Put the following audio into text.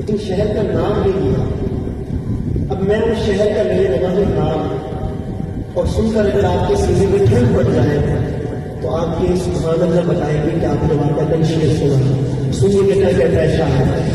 लेकिन शहर का नाम नहीं लिया। अब मैं उस शहर का ले रहा हूं नाम, और सुनकर अगर आपके सीने में ठंड पड़ जाए तो आप ये सुभान अल्लाह बताएंगे कि आपने वाक़ई कहीं शेर सुना। सुनिए बेटा कहता है शाह